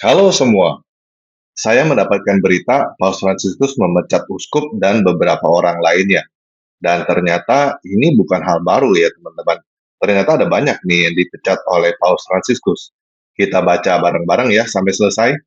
Halo semua, saya mendapatkan berita Paus Fransiskus memecat uskup dan beberapa orang lainnya. Dan ternyata ini bukan hal baru ya teman-teman. Ternyata ada banyak nih yang dipecat oleh Paus Fransiskus. Kita baca bareng-bareng ya sampai selesai.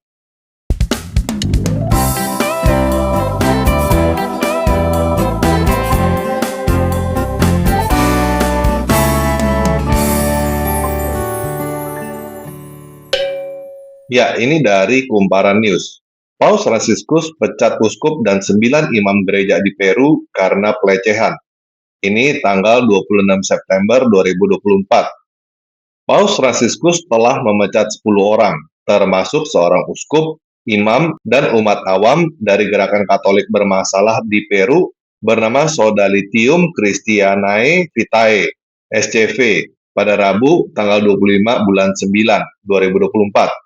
Ya, ini dari Kumparan News. Paus Fransiskus pecat uskup dan 9 imam gereja di Peru karena pelecehan. Ini tanggal 26 September 2024. Paus Fransiskus telah memecat 10 orang, termasuk seorang uskup, imam, dan umat awam dari gerakan Katolik bermasalah di Peru bernama Sodalitium Christianae Vitae (SCV) pada Rabu tanggal 25 bulan 9 2024.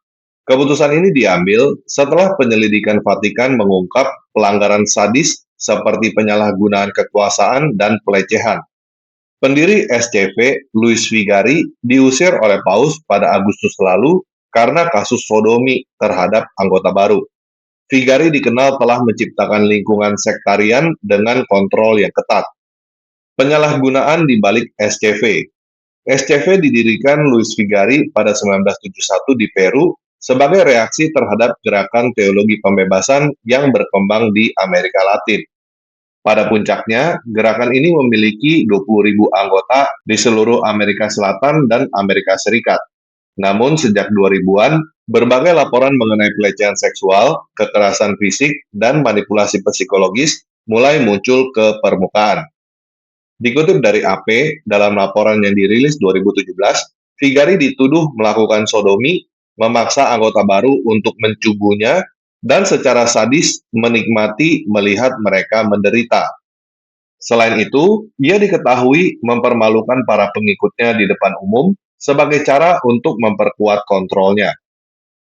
Keputusan ini diambil setelah penyelidikan Vatikan mengungkap pelanggaran sadis seperti penyalahgunaan kekuasaan dan pelecehan. Pendiri SCV, Luis Figari, diusir oleh Paus pada Agustus lalu karena kasus sodomi terhadap anggota baru. Figari dikenal telah menciptakan lingkungan sektarian dengan kontrol yang ketat. Penyalahgunaan di balik SCV. SCV didirikan Luis Figari pada 1971 di Peru sebagai reaksi terhadap gerakan teologi pembebasan yang berkembang di Amerika Latin. Pada puncaknya, gerakan ini memiliki 20.000 anggota di seluruh Amerika Selatan dan Amerika Serikat. Namun sejak 2000-an, berbagai laporan mengenai pelecehan seksual, kekerasan fisik, dan manipulasi psikologis mulai muncul ke permukaan. Dikutip dari AP, dalam laporan yang dirilis 2017, Figari dituduh melakukan sodomi, memaksa anggota baru untuk mencubunya, dan secara sadis menikmati melihat mereka menderita. Selain itu, ia diketahui mempermalukan para pengikutnya di depan umum sebagai cara untuk memperkuat kontrolnya.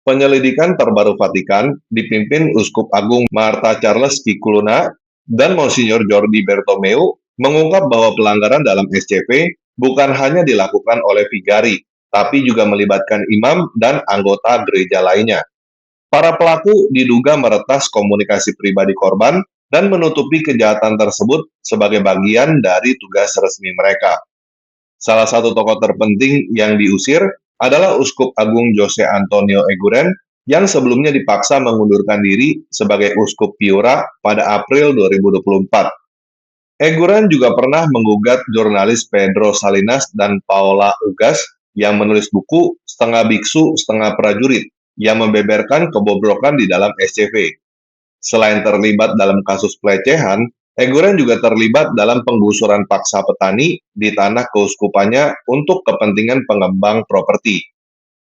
Penyelidikan terbaru Vatikan dipimpin Uskup Agung Marta Charles Kikuluna dan Monsignor Jordi Bertomeu mengungkap bahwa pelanggaran dalam SCV bukan hanya dilakukan oleh Figari, tapi juga melibatkan imam dan anggota gereja lainnya. Para pelaku diduga meretas komunikasi pribadi korban dan menutupi kejahatan tersebut sebagai bagian dari tugas resmi mereka. Salah satu tokoh terpenting yang diusir adalah Uskup Agung Jose Antonio Eguren yang sebelumnya dipaksa mengundurkan diri sebagai Uskup Piura pada April 2024. Eguren juga pernah menggugat jurnalis Pedro Salinas dan Paola Ugas yang menulis buku Setengah Biksu, Setengah Prajurit yang membeberkan kebobrokan di dalam SCV. Selain terlibat dalam kasus pelecehan, Eguren juga terlibat dalam penggusuran paksa petani di tanah keuskupannya untuk kepentingan pengembang properti.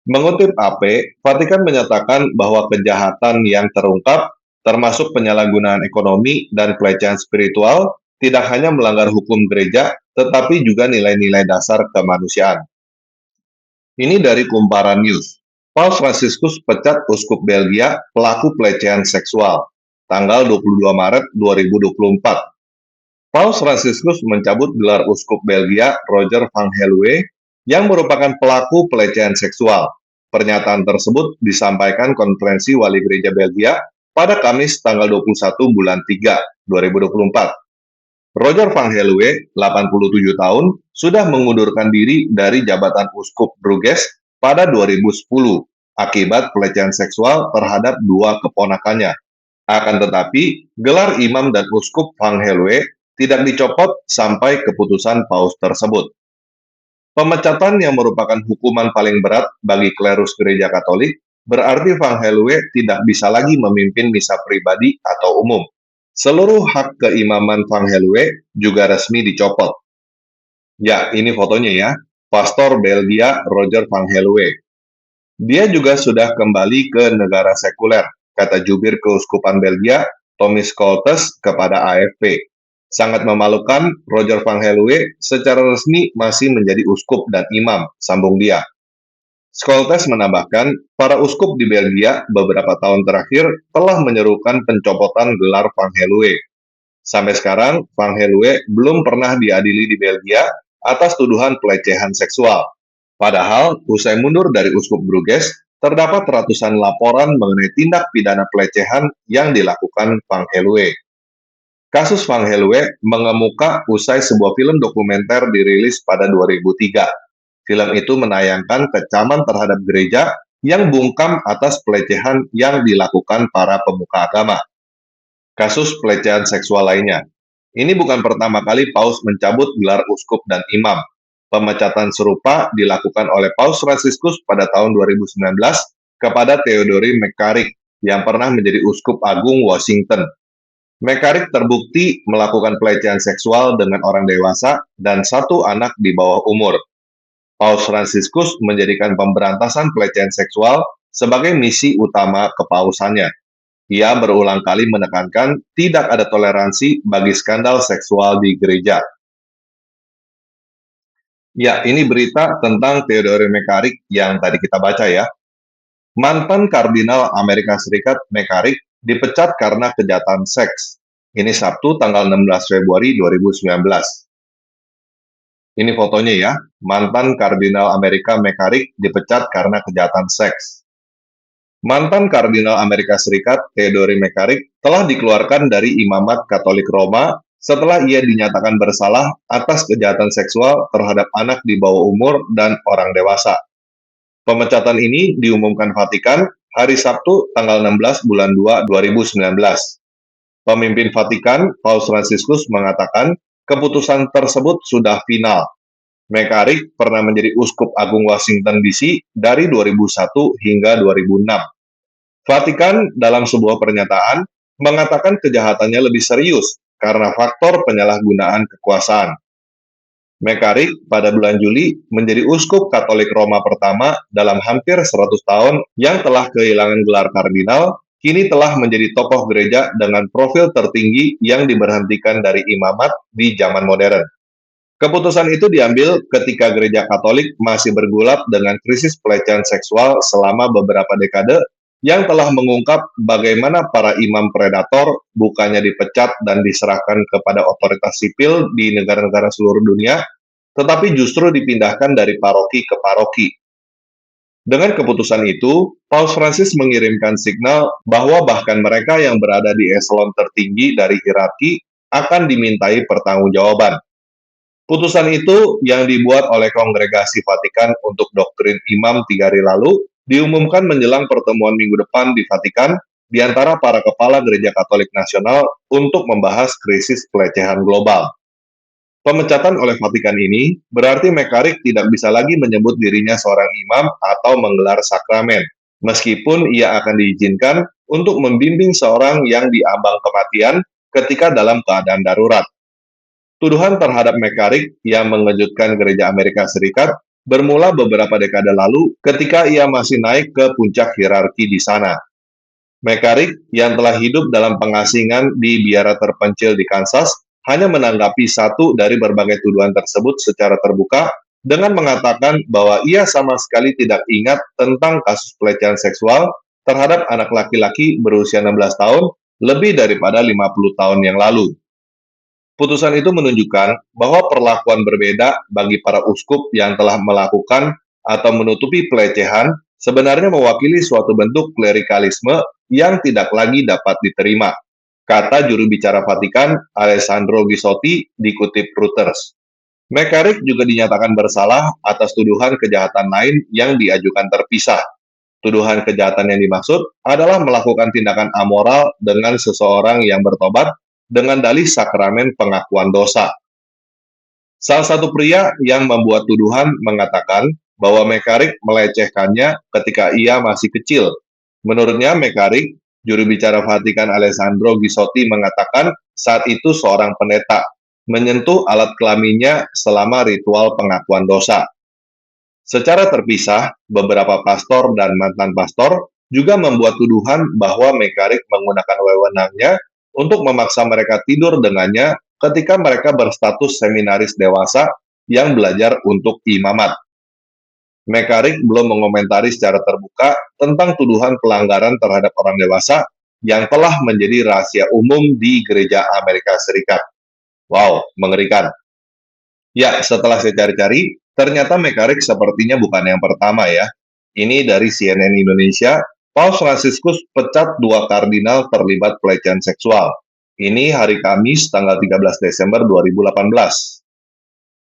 Mengutip AP, Vatikan menyatakan bahwa kejahatan yang terungkap, termasuk penyalahgunaan ekonomi dan pelecehan spiritual, tidak hanya melanggar hukum gereja, tetapi juga nilai-nilai dasar kemanusiaan. Ini dari Kumparan News. Paus Fransiskus pecat Uskup Belgia pelaku pelecehan seksual. Tanggal 22 Maret 2024. Paus Fransiskus mencabut gelar Uskup Belgia Roger van Helweg yang merupakan pelaku pelecehan seksual. Pernyataan tersebut disampaikan Konferensi Wali Gereja Belgia pada Kamis tanggal 21 bulan 3, 2024. Roger van Helweg, 87 tahun, sudah mengundurkan diri dari jabatan Uskup Bruges pada 2010 akibat pelecehan seksual terhadap dua keponakannya. Akan tetapi, gelar imam dan uskup van Helweg tidak dicopot sampai keputusan Paus tersebut. Pemecatan yang merupakan hukuman paling berat bagi klerus gereja Katolik berarti van Helweg tidak bisa lagi memimpin misa pribadi atau umum. Seluruh hak keimaman van Helweg juga resmi dicopot. Ya, ini fotonya ya, Pastor Belgia Roger van Helweg. Dia juga sudah kembali ke negara sekuler, kata jubir keuskupan Belgia, Tommy Scholtes kepada AFP. Sangat memalukan, Roger van Helweg secara resmi masih menjadi uskup dan imam, sambung dia. Scholtes menambahkan, para uskup di Belgia beberapa tahun terakhir telah menyerukan pencopotan gelar van Helweg. Sampai sekarang, van Helweg belum pernah diadili di Belgia atas tuduhan pelecehan seksual. Padahal, usai mundur dari Uskup Bruges, terdapat ratusan laporan mengenai tindak pidana pelecehan yang dilakukan Van Helweg. Kasus Van Helweg mengemuka usai sebuah film dokumenter dirilis pada 2003. Film itu menayangkan kecaman terhadap gereja yang bungkam atas pelecehan yang dilakukan para pemuka agama. Kasus pelecehan seksual lainnya. Ini bukan pertama kali Paus mencabut gelar uskup dan imam. Pemecatan serupa dilakukan oleh Paus Fransiskus pada tahun 2019 kepada Theodore McCarrick yang pernah menjadi uskup agung Washington. McCarrick terbukti melakukan pelecehan seksual dengan orang dewasa dan satu anak di bawah umur. Paus Fransiskus menjadikan pemberantasan pelecehan seksual sebagai misi utama kepausannya. Ia berulang kali menekankan tidak ada toleransi bagi skandal seksual di gereja. Ya, ini berita tentang Theodore McCarrick yang tadi kita baca ya. Mantan Kardinal Amerika Serikat McCarrick dipecat karena kejahatan seks. Ini Sabtu tanggal 16 Februari 2019. Ini fotonya ya, mantan Kardinal Amerika McCarrick dipecat karena kejahatan seks. Mantan Kardinal Amerika Serikat Theodore McCarrick telah dikeluarkan dari Imamat Katolik Roma setelah ia dinyatakan bersalah atas kejahatan seksual terhadap anak di bawah umur dan orang dewasa. Pemecatan ini diumumkan Vatikan hari Sabtu tanggal 16 bulan 2 2019. Pemimpin Vatikan, Paus Fransiskus mengatakan keputusan tersebut sudah final. McCarrick pernah menjadi Uskup Agung Washington DC dari 2001 hingga 2006. Vatikan dalam sebuah pernyataan mengatakan kejahatannya lebih serius karena faktor penyalahgunaan kekuasaan. McCarrick pada bulan Juli menjadi uskup Katolik Roma pertama dalam hampir 100 tahun yang telah kehilangan gelar kardinal, kini telah menjadi tokoh gereja dengan profil tertinggi yang diberhentikan dari imamat di zaman modern. Keputusan itu diambil ketika gereja Katolik masih bergulat dengan krisis pelecehan seksual selama beberapa dekade yang telah mengungkap bagaimana para imam predator bukannya dipecat dan diserahkan kepada otoritas sipil di negara-negara seluruh dunia, tetapi justru dipindahkan dari paroki ke paroki. Dengan keputusan itu, Paus Fransis mengirimkan signal bahwa bahkan mereka yang berada di eselon tertinggi dari hierarki akan dimintai pertanggungjawaban. Putusan itu yang dibuat oleh Kongregasi Vatikan untuk Doktrin Imam 3 hari lalu diumumkan menjelang pertemuan minggu depan di Vatikan di antara para kepala gereja Katolik nasional untuk membahas krisis pelecehan global. Pemecatan oleh Vatikan ini berarti McCarrick tidak bisa lagi menyebut dirinya seorang imam atau menggelar sakramen, meskipun ia akan diizinkan untuk membimbing seorang yang diambang kematian ketika dalam keadaan darurat. Tuduhan terhadap McCarrick yang mengejutkan gereja Amerika Serikat bermula beberapa dekade lalu ketika ia masih naik ke puncak hierarki di sana. McCarrick yang telah hidup dalam pengasingan di biara terpencil di Kansas hanya menanggapi satu dari berbagai tuduhan tersebut secara terbuka dengan mengatakan bahwa ia sama sekali tidak ingat tentang kasus pelecehan seksual terhadap anak laki-laki berusia 16 tahun lebih daripada 50 tahun yang lalu. Putusan itu menunjukkan bahwa perlakuan berbeda bagi para uskup yang telah melakukan atau menutupi pelecehan sebenarnya mewakili suatu bentuk klerikalisme yang tidak lagi dapat diterima, kata juru bicara Vatikan Alessandro Ghisotti dikutip Reuters. McCarrick juga dinyatakan bersalah atas tuduhan kejahatan lain yang diajukan terpisah. Tuduhan kejahatan yang dimaksud adalah melakukan tindakan amoral dengan seseorang yang bertobat dengan dalih sakramen pengakuan dosa. Salah satu pria yang membuat tuduhan mengatakan bahwa McCarrick melecehkannya ketika ia masih kecil. Menurutnya McCarrick, juru bicara Vatikan Alessandro Ghisotti mengatakan saat itu seorang pendeta menyentuh alat kelaminnya selama ritual pengakuan dosa. Secara terpisah, beberapa pastor dan mantan pastor juga membuat tuduhan bahwa McCarrick menggunakan wewenangnya untuk memaksa mereka tidur dengannya ketika mereka berstatus seminaris dewasa yang belajar untuk imamat. McCarrick belum mengomentari secara terbuka tentang tuduhan pelanggaran terhadap orang dewasa yang telah menjadi rahasia umum di gereja Amerika Serikat. Wow, mengerikan. Ya, setelah saya cari-cari, ternyata McCarrick sepertinya bukan yang pertama ya. Ini dari CNN Indonesia, Paus Fransiskus pecat 2 kardinal terlibat pelecehan seksual. Ini hari Kamis tanggal 13 Desember 2018.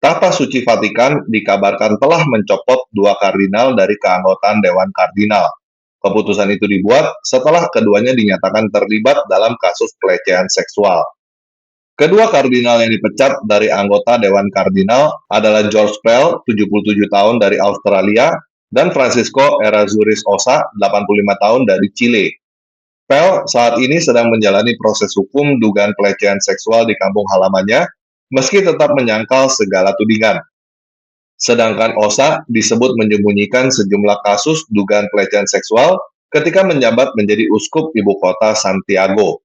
Tahta Suci Vatikan dikabarkan telah mencopot 2 kardinal dari keanggotaan Dewan Kardinal. Keputusan itu dibuat setelah keduanya dinyatakan terlibat dalam kasus pelecehan seksual. Kedua kardinal yang dipecat dari anggota Dewan Kardinal adalah George Pell, 77 tahun dari Australia, dan Francisco Errázuriz Ossa, 85 tahun dari Chile. Pell saat ini sedang menjalani proses hukum dugaan pelecehan seksual di kampung halamannya, meski tetap menyangkal segala tudingan. Sedangkan Ossa disebut menyembunyikan sejumlah kasus dugaan pelecehan seksual ketika menjabat menjadi uskup ibu kota Santiago.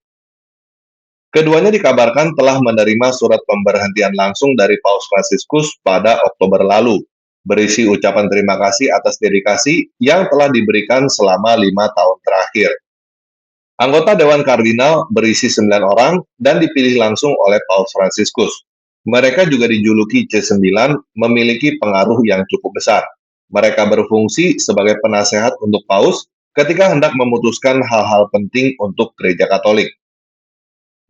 Keduanya dikabarkan telah menerima surat pemberhentian langsung dari Paus Fransiskus pada Oktober lalu, berisi ucapan terima kasih atas dedikasi yang telah diberikan selama 5 tahun terakhir. Anggota Dewan Kardinal berisi 9 orang dan dipilih langsung oleh Paus Fransiskus. Mereka juga dijuluki C9, memiliki pengaruh yang cukup besar. Mereka berfungsi sebagai penasehat untuk Paus ketika hendak memutuskan hal-hal penting untuk Gereja Katolik.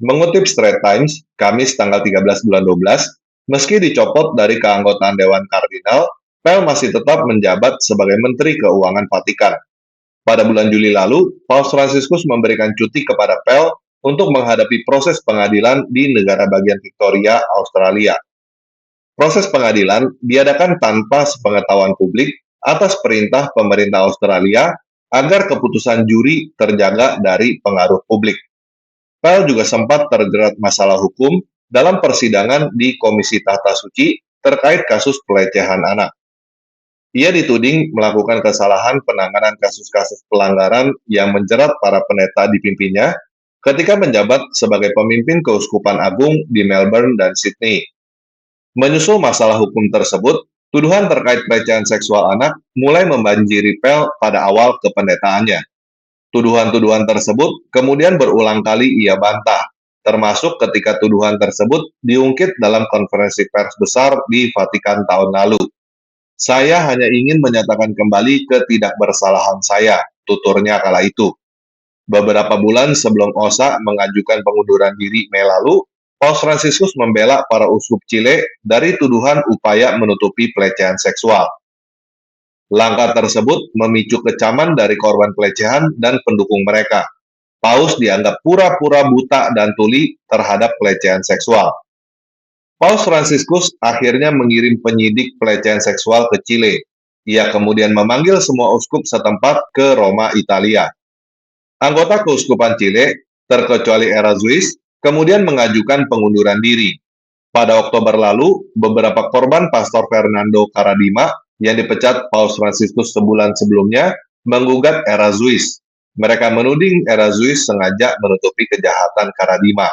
Mengutip Straits Times, Kamis tanggal 13 bulan 12, meski dicopot dari keanggotaan Dewan Kardinal, Pell masih tetap menjabat sebagai Menteri Keuangan Vatikan. Pada bulan Juli lalu, Paus Fransiskus memberikan cuti kepada Pell untuk menghadapi proses pengadilan di negara bagian Victoria, Australia. Proses pengadilan diadakan tanpa sepengetahuan publik atas perintah pemerintah Australia agar keputusan juri terjaga dari pengaruh publik. Pell juga sempat terjerat masalah hukum dalam persidangan di Komisi Tahta Suci terkait kasus pelecehan anak. Ia dituding melakukan kesalahan penanganan kasus-kasus pelanggaran yang menjerat para pendeta dipimpinnya ketika menjabat sebagai pemimpin Keuskupan Agung di Melbourne dan Sydney. Menyusul masalah hukum tersebut, tuduhan terkait pelecehan seksual anak mulai membanjiri Pell pada awal kependetaannya. Tuduhan-tuduhan tersebut kemudian berulang kali ia bantah, termasuk ketika tuduhan tersebut diungkit dalam konferensi pers besar di Vatikan tahun lalu. Saya hanya ingin menyatakan kembali ketidakbersalahan saya, tuturnya kala itu. Beberapa bulan sebelum Ossa mengajukan pengunduran diri Mei lalu, Paus Fransiskus membela para uskup Chile dari tuduhan upaya menutupi pelecehan seksual. Langkah tersebut memicu kecaman dari korban pelecehan dan pendukung mereka. Paus dianggap pura-pura buta dan tuli terhadap pelecehan seksual. Paus Fransiskus akhirnya mengirim penyidik pelecehan seksual ke Chile. Ia kemudian memanggil semua uskup setempat ke Roma, Italia. Anggota Keuskupan Chile, terkecuali Errázuriz, kemudian mengajukan pengunduran diri. Pada Oktober lalu, beberapa korban Pastor Fernando Karadima yang dipecat Paus Fransiskus sebulan sebelumnya menggugat Errázuriz. Mereka menuding Errázuriz sengaja menutupi kejahatan Karadima.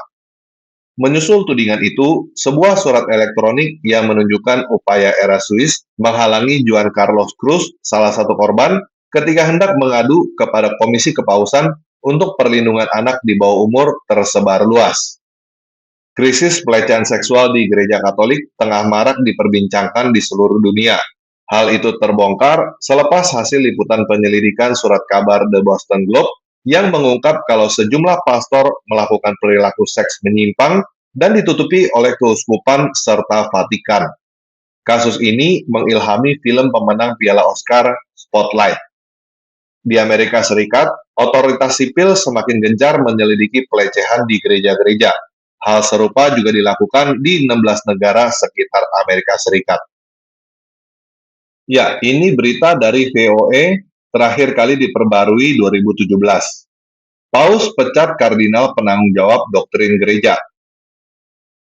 Menyusul tudingan itu, sebuah surat elektronik yang menunjukkan upaya Errázuriz menghalangi Juan Carlos Cruz, salah satu korban, ketika hendak mengadu kepada Komisi Kepausan untuk perlindungan anak di bawah umur tersebar luas. Krisis pelecehan seksual di Gereja Katolik tengah marak diperbincangkan di seluruh dunia. Hal itu terbongkar selepas hasil liputan penyelidikan surat kabar The Boston Globe yang mengungkap kalau sejumlah pastor melakukan perilaku seks menyimpang dan ditutupi oleh keuskupan serta Vatikan. Kasus ini mengilhami film pemenang Piala Oscar, Spotlight. Di Amerika Serikat, otoritas sipil semakin gencar menyelidiki pelecehan di gereja-gereja. Hal serupa juga dilakukan di 16 negara sekitar Amerika Serikat. Ya, ini berita dari VOA terakhir kali diperbarui 2017. Paus pecat kardinal penanggung jawab doktrin gereja.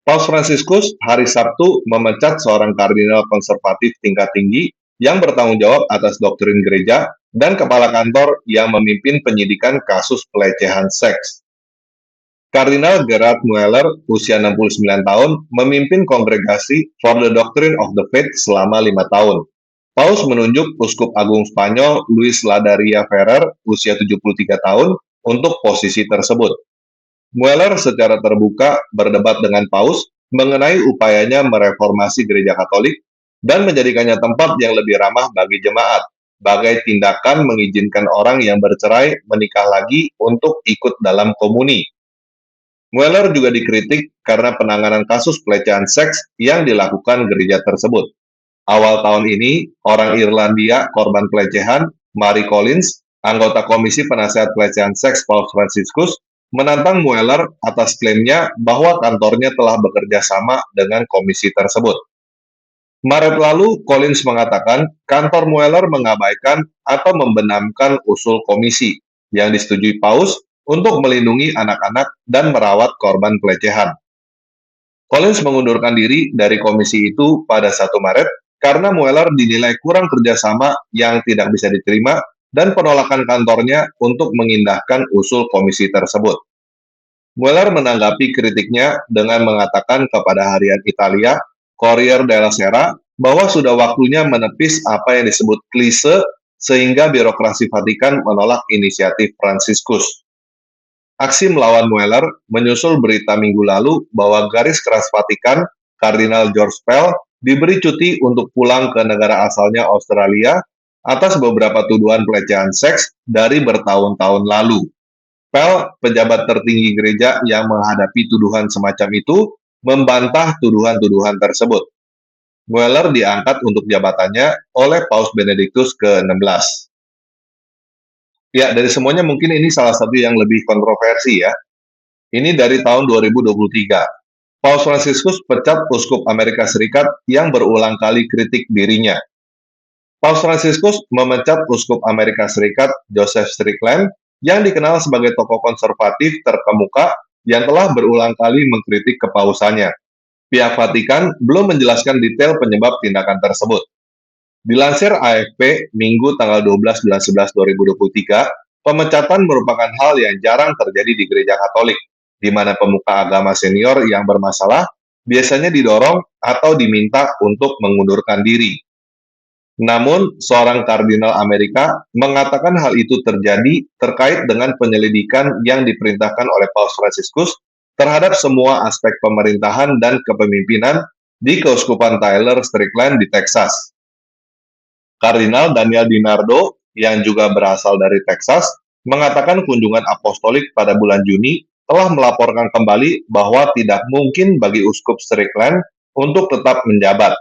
Paus Fransiskus hari Sabtu memecat seorang kardinal konservatif tingkat tinggi yang bertanggung jawab atas doktrin gereja dan kepala kantor yang memimpin penyidikan kasus pelecehan seks. Kardinal Gerard Mueller, usia 69 tahun, memimpin kongregasi For the Doctrine of the Faith selama 5 tahun. Paus menunjuk Uskup Agung Spanyol Luis Ladaria Ferrer, usia 73 tahun, untuk posisi tersebut. Mueller secara terbuka berdebat dengan Paus mengenai upayanya mereformasi Gereja Katolik dan menjadikannya tempat yang lebih ramah bagi jemaat, sebagai tindakan mengizinkan orang yang bercerai menikah lagi untuk ikut dalam komuni. Mueller juga dikritik karena penanganan kasus pelecehan seks yang dilakukan gereja tersebut. Awal tahun ini, orang Irlandia korban pelecehan, Mary Collins, anggota Komisi Penasehat Pelecehan Seks Paus Franciscus, menantang Mueller atas klaimnya bahwa kantornya telah bekerja sama dengan komisi tersebut. Maret lalu, Collins mengatakan kantor Mueller mengabaikan atau membenamkan usul komisi yang disetujui Paus untuk melindungi anak-anak dan merawat korban pelecehan. Collins mengundurkan diri dari komisi itu pada 1 Maret karena Mueller dinilai kurang kerjasama yang tidak bisa diterima dan penolakan kantornya untuk mengindahkan usul komisi tersebut. Mueller menanggapi kritiknya dengan mengatakan kepada harian Italia, Corriere della Sera, bahwa sudah waktunya menepis apa yang disebut klise sehingga birokrasi Vatikan menolak inisiatif Franciscus. Aksi melawan Mueller menyusul berita minggu lalu bahwa garis keras Vatikan, Kardinal George Pell, diberi cuti untuk pulang ke negara asalnya Australia atas beberapa tuduhan pelecehan seks dari bertahun-tahun lalu. Pell, pejabat tertinggi gereja yang menghadapi tuduhan semacam itu, membantah tuduhan-tuduhan tersebut. Mueller diangkat untuk jabatannya oleh Paus Benediktus ke-16. Ya, dari semuanya mungkin ini salah satu yang lebih kontroversi ya. Ini dari tahun 2023. Paus Franciscus pecat uskup Amerika Serikat yang berulang kali kritik dirinya. Paus Franciscus memecat uskup Amerika Serikat Joseph Strickland yang dikenal sebagai tokoh konservatif terkemuka yang telah berulang kali mengkritik kepausannya. Pihak Vatikan belum menjelaskan detail penyebab tindakan tersebut. Dilansir AFP, Minggu tanggal 12 bulan 11 2023, pemecatan merupakan hal yang jarang terjadi di gereja Katolik, di mana pemuka agama senior yang bermasalah biasanya didorong atau diminta untuk mengundurkan diri. Namun, seorang kardinal Amerika mengatakan hal itu terjadi terkait dengan penyelidikan yang diperintahkan oleh Paus Franciscus terhadap semua aspek pemerintahan dan kepemimpinan di Keuskupan Tyler Strickland di Texas. Kardinal Daniel DiNardo, yang juga berasal dari Texas, mengatakan kunjungan apostolik pada bulan Juni telah melaporkan kembali bahwa tidak mungkin bagi Uskup Strickland untuk tetap menjabat.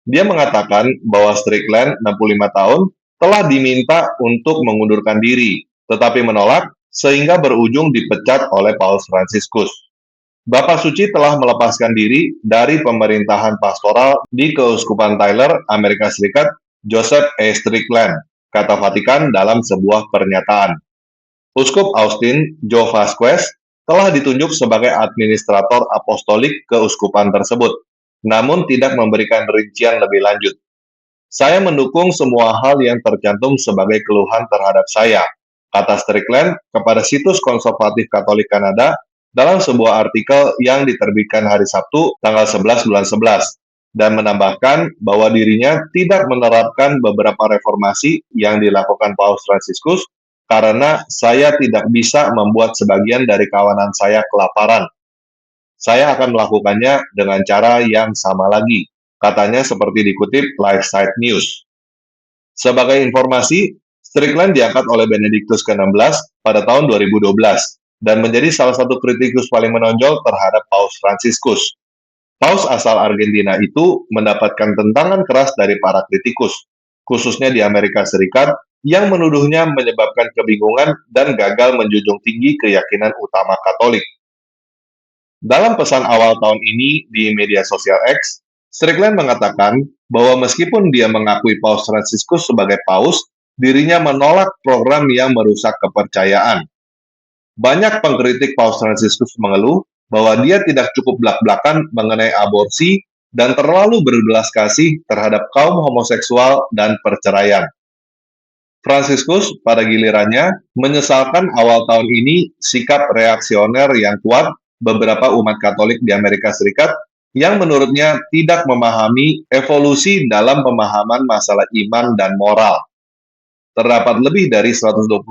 Dia mengatakan bahwa Strickland, 65 tahun, telah diminta untuk mengundurkan diri, tetapi menolak sehingga berujung dipecat oleh Paus Franciscus. Bapak Suci telah melepaskan diri dari pemerintahan pastoral di Keuskupan Tyler, Amerika Serikat, Joseph E. Strickland, kata Vatikan dalam sebuah pernyataan. Uskup Austin, Joe Vasquez, telah ditunjuk sebagai administrator apostolik keuskupan tersebut, namun tidak memberikan rincian lebih lanjut. Saya mendukung semua hal yang tercantum sebagai keluhan terhadap saya, kata Strickland kepada situs konservatif Katolik Kanada dalam sebuah artikel yang diterbitkan hari Sabtu, tanggal 11 bulan 11, dan menambahkan bahwa dirinya tidak menerapkan beberapa reformasi yang dilakukan Paus Franciscus karena saya tidak bisa membuat sebagian dari kawanan saya kelaparan. Saya akan melakukannya dengan cara yang sama lagi, katanya seperti dikutip LifeSite News. Sebagai informasi, Strickland diangkat oleh Benediktus ke-16 pada tahun 2012 dan menjadi salah satu kritikus paling menonjol terhadap Paus Franciscus. Paus asal Argentina itu mendapatkan tentangan keras dari para kritikus, khususnya di Amerika Serikat, yang menuduhnya menyebabkan kebingungan dan gagal menjunjung tinggi keyakinan utama Katolik. Dalam pesan awal tahun ini di media sosial X, Strickland mengatakan bahwa meskipun dia mengakui Paus Franciscus sebagai paus, dirinya menolak program yang merusak kepercayaan. Banyak pengkritik Paus Franciscus mengeluh bahwa dia tidak cukup blak-blakan mengenai aborsi dan terlalu berbelas kasih terhadap kaum homoseksual dan perceraian. Franciscus pada gilirannya menyesalkan awal tahun ini sikap reaksioner yang kuat beberapa umat Katolik di Amerika Serikat yang menurutnya tidak memahami evolusi dalam pemahaman masalah iman dan moral. Terdapat lebih dari 120.000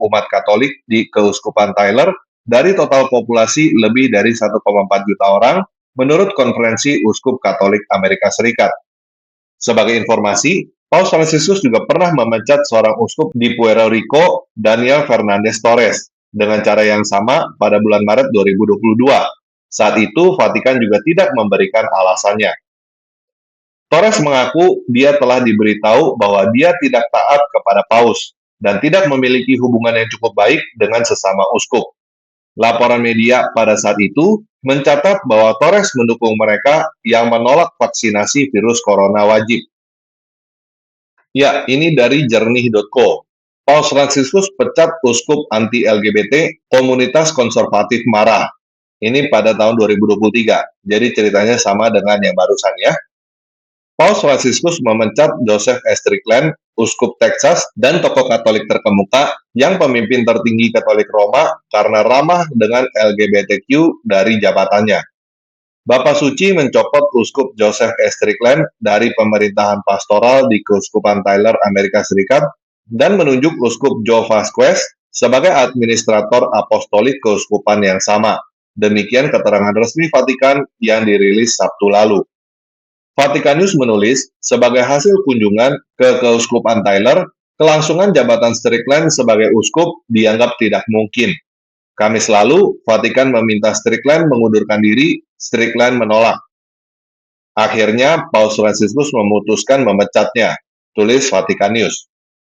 umat Katolik di Keuskupan Tyler dari total populasi lebih dari 1,4 juta orang menurut Konferensi Uskup Katolik Amerika Serikat. Sebagai informasi, Paus Fransiskus juga pernah memecat seorang uskup di Puerto Rico, Daniel Fernandez Torres, dengan cara yang sama pada bulan Maret 2022. Saat itu, Vatikan juga tidak memberikan alasannya. Torres mengaku dia telah diberitahu bahwa dia tidak taat kepada Paus dan tidak memiliki hubungan yang cukup baik dengan sesama uskup. Laporan media pada saat itu mencatat bahwa Torres mendukung mereka yang menolak vaksinasi virus corona wajib. Ya, ini dari jernih.co. Paus Fransiskus pecat uskup anti-LGBT, komunitas konservatif marah. Ini pada tahun 2023. Jadi ceritanya sama dengan yang barusan ya. Paus Fransiskus memecat Joseph Strickland, uskup Texas, dan tokoh Katolik terkemuka yang pemimpin tertinggi Katolik Roma karena ramah dengan LGBTQ dari jabatannya. Bapak Suci mencopot uskup Joseph Strickland dari pemerintahan pastoral di Keuskupan Tyler, Amerika Serikat, dan menunjuk uskup Joe Vasquez sebagai administrator apostolik keuskupan yang sama. Demikian keterangan resmi Vatikan yang dirilis Sabtu lalu. Vatikan News menulis, sebagai hasil kunjungan ke Keuskupan Tyler, kelangsungan jabatan Strickland sebagai uskup dianggap tidak mungkin. Kamis lalu, Vatikan meminta Strickland mengundurkan diri, Strickland menolak. Akhirnya, Paus Fransiskus memutuskan memecatnya, tulis Vatikan News.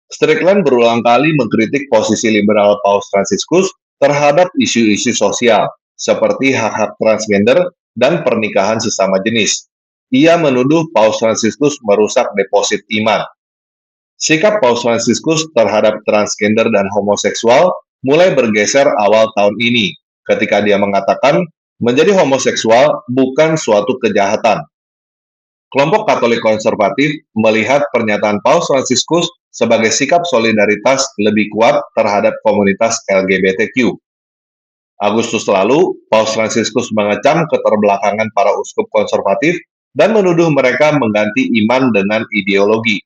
Strickland berulang kali mengkritik posisi liberal Paus Fransiskus terhadap isu-isu sosial, seperti hak-hak transgender dan pernikahan sesama jenis. Ia menuduh Paus Fransiskus merusak deposit iman. Sikap Paus Fransiskus terhadap transgender dan homoseksual mulai bergeser awal tahun ini, ketika dia mengatakan menjadi homoseksual bukan suatu kejahatan. Kelompok Katolik konservatif melihat pernyataan Paus Fransiskus sebagai sikap solidaritas lebih kuat terhadap komunitas LGBTQ. Agustus lalu, Paus Fransiskus mengecam keterbelakangan para uskup konservatif dan menuduh mereka mengganti iman dengan ideologi.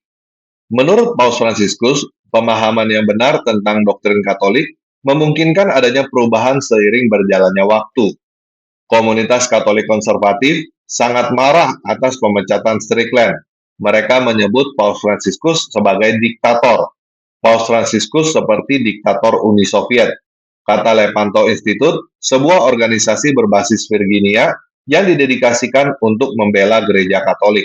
Menurut Paus Fransiskus, pemahaman yang benar tentang doktrin Katolik memungkinkan adanya perubahan seiring berjalannya waktu. Komunitas Katolik konservatif sangat marah atas pemecatan Strickland. Mereka menyebut Paus Fransiskus sebagai diktator. Paus Fransiskus seperti diktator Uni Soviet, kata Lepanto Institute, sebuah organisasi berbasis Virginia yang didedikasikan untuk membela gereja Katolik.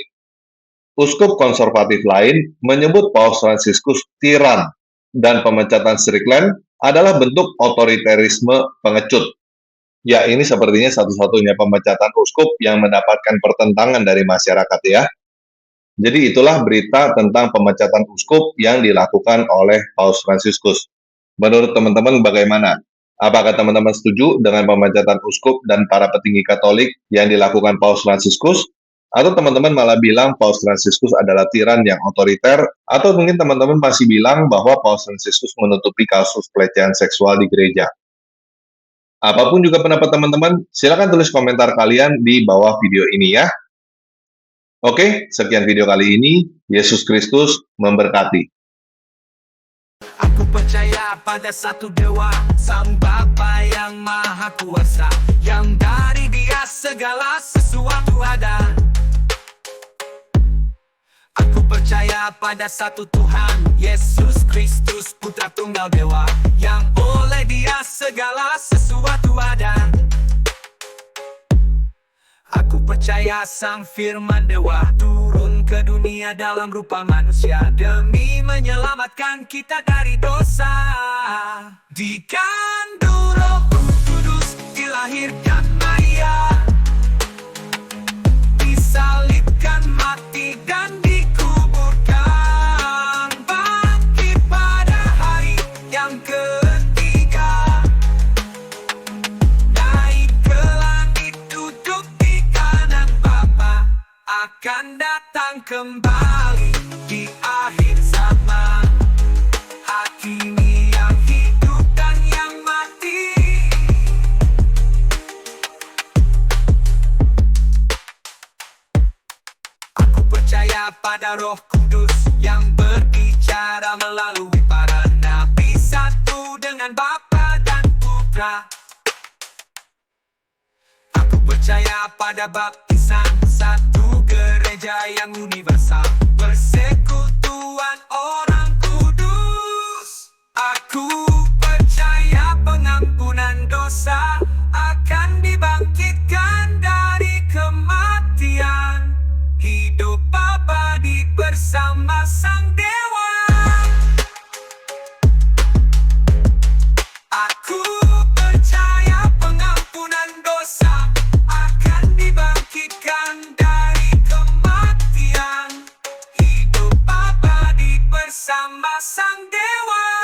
Uskup konservatif lain menyebut Paus Fransiskus tiran, dan pemecatan Strickland adalah bentuk otoriterisme pengecut. Ya, ini sepertinya satu-satunya pemecatan uskup yang mendapatkan pertentangan dari masyarakat ya. Jadi itulah berita tentang pemecatan uskup yang dilakukan oleh Paus Fransiskus. Menurut teman-teman bagaimana? Apakah teman-teman setuju dengan pemecatan uskup dan para petinggi Katolik yang dilakukan Paus Fransiskus? Atau teman-teman malah bilang Paus Fransiskus adalah tiran yang otoriter? Atau mungkin teman-teman masih bilang bahwa Paus Fransiskus menutupi kasus pelecehan seksual di gereja? Apapun juga pendapat teman-teman, silakan tulis komentar kalian di bawah video ini ya. Oke, sekian video kali ini. Yesus Kristus memberkati. Aku percaya pada satu dewa, Sang Bapa yang Maha Kuasa, yang dari Dia segala sesuatu ada. Aku percaya pada satu Tuhan, Yesus Kristus Putra Tunggal Dewa, yang oleh Dia segala sesuatu ada. Aku percaya Sang Firman Dewa turun ke dunia dalam rupa manusia demi menyelamatkan kita dari dosa. Dikandung Roh Kudus, dilahirkan Maria, disalibkan, mati dan dikuburkan, bangkit pada hari yang ketiga, naik ke langit, duduk di kanan Bapa, akan datang kembali di akhir zaman, hakimi yang hidup dan yang mati. Aku percaya pada Roh Kudus yang berbicara melalui para nabi, satu dengan Bapa dan Putra. Aku percaya pada baptisan, satu gereja yang universal, bersekutu persekutuan orang kudus. Aku percaya pengampunan dosa akan dibangkitkan dari kematian, hidup abadi bersama Sang Dewa. Aku percaya pengampunan dosa akan dibangkitkan dari kematian, hidup abadi bersama Sang Dewa.